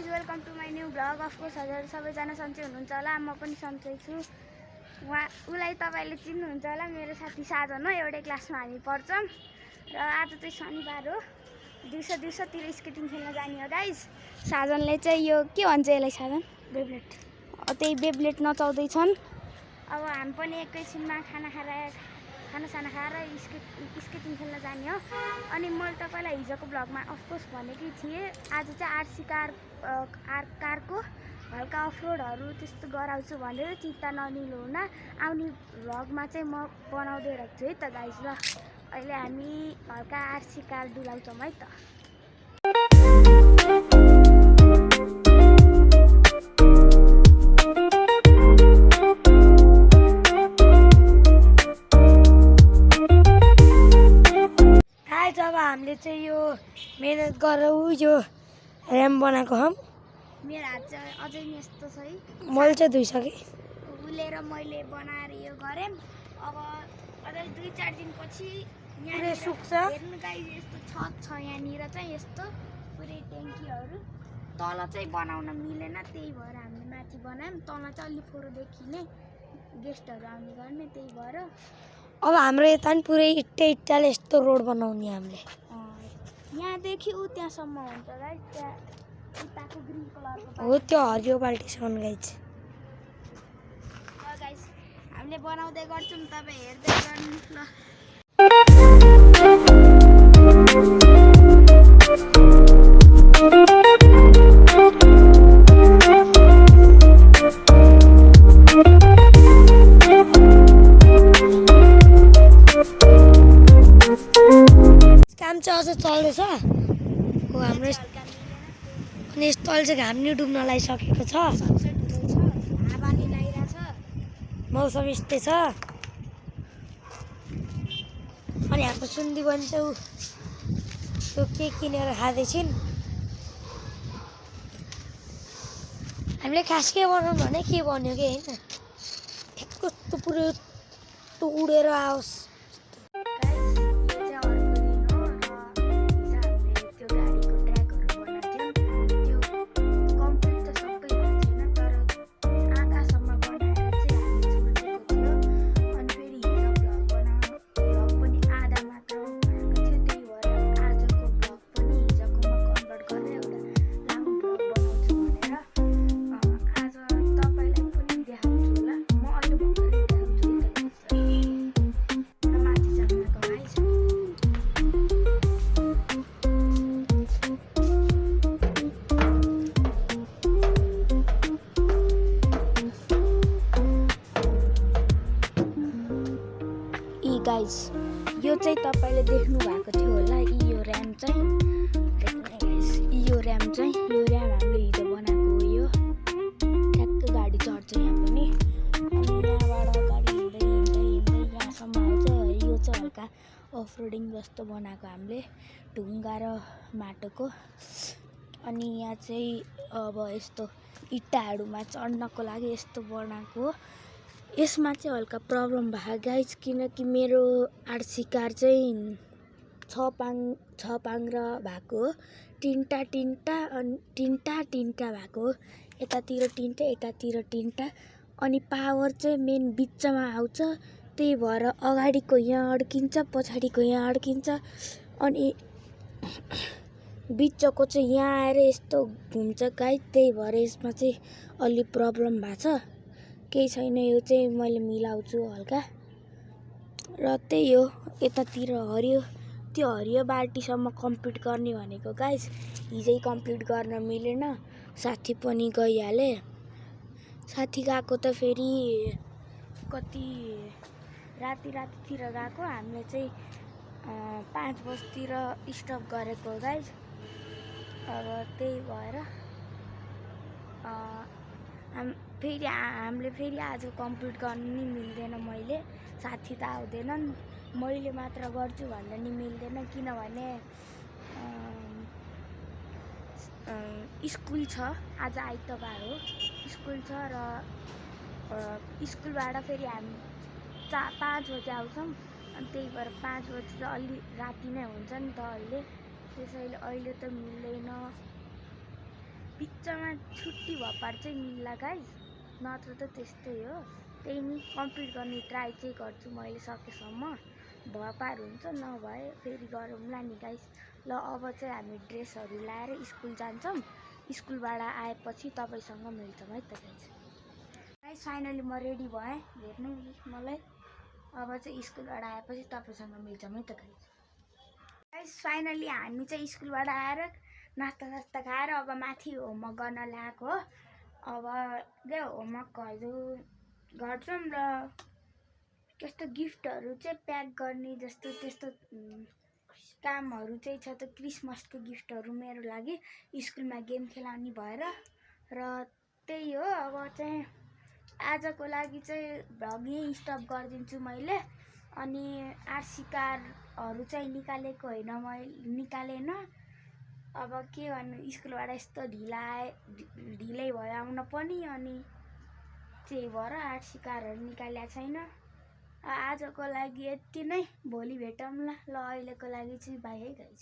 Guys welcome to my new vlog. Of course हजुर सबैजना सन्चै हुनुहुन्छ होला, म पनि सन्चै छु। उसलाई तपाईँले चिन्नुहुन्छ होला, मेरो साथी साजन हो। एउटै क्लासमा हामी पढ्छौँ र आज चाहिँ शनिबार हो। दिउँसोतिर स्केटिङ खेल्न जाने हो गाइज। साजनले चाहिँ यो के भन्छ यसलाई साजन? बेब्लेट। त्यही बेब्लेट नचाउँदैछन्। अब हामी पनि एकैछिनमा खानासाना खाएर स्केटिङ खेल्न जाने हो। अनि मैले तपाईँलाई हिजोको भ्लगमा अफकोर्स भनेकै थिएँ, आज चाहिँ आरसी कारको हल्का अफरोडहरू त्यस्तो गराउँछु भनेर। चिन्ता नलिनु हुन, आउने भ्लगमा चाहिँ म बनाउँदै राख्छु है त गाइज। ल अहिले हामी हल्का आरसी कार डुलाउँछौँ है त। जब हामीले चाहिँ यो मेहनत गरेर यो ऱ्याम बनाएको हौँ। मेरो हात चाहिँ अझै नि यस्तो छ है, मैले चाहिँ धुइसकेँ। उसले र मैले बनाएर यो गरेँ। अब अझै 2-4 दिनपछि पुरै सुक्छ। हेर्नु गाइज, यस्तो छत छ यहाँनिर चाहिँ, यस्तो पुरै ट्याङ्कीहरू। तल चाहिँ बनाउन मिलेन, त्यही भएर हामीले माथि बनायौँ। तल चाहिँ अलि फोहोर देखिने, गेस्टहरू आउने गर्ने, त्यही भएर। अब हाम्रो यता नि पुरै इट्टाले यस्तो रोड बनाउने हामीले। यहाँदेखि ऊ त्यहाँसम्म हुन्छ गाइज। त्यहाँ उताको ग्रिन कलरको हो, त्यो हरियो बाल्टीसम्म गाइज। गाइज हामीले बनाउँदै गर्छौँ, तपाईँ हेर्दै गर्नुहोस् ल। काम चाहिँ अझै चल्दैछ हो हाम्रो। अनि स्थल चाहिँ घाम नि डुब्न लागिसकेको छ, हावा नि लागिरहेछ, मौसम यस्तै छ। अनि हाम्रो सुन्दी बहिनी चाहिँ त्यो के किनेर खाँदैछिन्। हामीले खास के बनाउनु भने के भन्यो कि होइन, कस्तो पुरो उडेर आओस्। गाइज यो चाहिँ तपाईँले देख्नु भएको थियो होला, यो ऱ्याम चाहिँ यो ऱ्याम हामीले हिजो बनाएको हो। यो ठ्याक्क गाडी चढ्छ यहाँ पनि, अनि यहाँबाट गाडी हिँड्दै यहाँसम्म आउँछ। यो चाहिँ हल्का अफरोडिङ जस्तो बनाएको हामीले, ढुङ्गा र माटोको। अनि यहाँ चाहिँ अब यस्तो इट्टाहरूमा चढ्नको लागि यस्तो बनाएको हो। यसमा चाहिँ हल्का प्रब्लम भयो गाइज, किनकि मेरो आरसी कार चाहिँ छ पाङ्ग्रा भएको हो। तिनवटा भएको हो, यतातिर तिनवटा यतातिर तिनवटा। अनि पावर चाहिँ मेन बिचमा आउँछ, त्यही भएर अगाडिको यहाँ अड्किन्छ, पछाडिको यहाँ अड्किन्छ। अनि बिचको चाहिँ यहाँ आएर यस्तो हुन्छ गाइज, त्यही भएर यसमा चाहिँ अलि प्रब्लम भएको छ। केही छैन, यो चाहिँ मैले मिलाउँछु हल्का। र त्यही हो, यतातिर त्यो हरियो बाल्टीसम्म कम्प्लिट गर्ने भनेको गाइज। हिजै कम्प्लिट गर्न मिलेन, साथी पनि गइहाले। साथी गएको त फेरि कति रातितिर गएको। हामीले चाहिँ 5 बजीतिर स्टप गरेको गाइज। अब त्यही भएर हामीले फेरि आज कम्प्लिट गर्नु नि मिल्दैन। मैले साथी त आउँदैनन्, मैले मात्र गर्छु भन्दा नि मिल्दैन, किनभने स्कुल छ। आज आइतबार हो, स्कुल छ र स्कुलबाट फेरि हामी 5 बजी आउँछौँ। अनि त्यही भएर 5 बजी त अलि राति नै हुन्छ नि त अहिले, त्यसैले अहिले त मिल्दैन। बिचमा छुट्टी भएपछि चाहिँ मिल्ला गाइज, नत्र त त्यस्तै हो। त्यही नि कम्प्लिट गर्ने ट्राई चाहिँ गर्छु मैले सकेसम्म। भएपार हुन्छ, नभए फेरि गरौँला नि गाइज। ल अब चाहिँ हामी ड्रेसहरू लाएर स्कुल जान्छौँ। स्कुलबाट आएपछि तपाईँसँग मिल्छौँ है त गाइज। गाइज फाइनली म रेडी भएँ, हेर्नु मलाई। अब चाहिँ स्कुलबाट आएपछि तपाईँसँग मिल्छौँ है त गाइज। गाइज फाइनली हामी चाहिँ स्कुलबाट आएर नास्ता खाएर अब माथि होमवर्क गर्न लगाएको हो। अब चाहिँ होमवर्कहरू गर्छौँ र त्यस्तो गिफ्टहरू चाहिँ प्याक गर्ने जस्तो त्यस्तो कामहरू चाहिँ छ। त क्रिसमसको गिफ्टहरू मेरो लागि स्कुलमा गेम खेलाउने भएर र त्यही हो। अब चाहिँ आजको लागि चाहिँ भ्लग यहीँ स्टप गरिदिन्छु मैले। अनि आरसी कार्डहरू चाहिँ निकालेको होइन, मैले निकालेन। अब के गर्नु, स्कुलबाट यस्तो ढिलै भयो आउन पनि, अनि त्यही भएर आरसी कार्डहरू निकालेको छैन। आजको लागि यति नै, भोलि भेटौँला। ल अहिलेको लागि चाहिँ बाई है गाइज।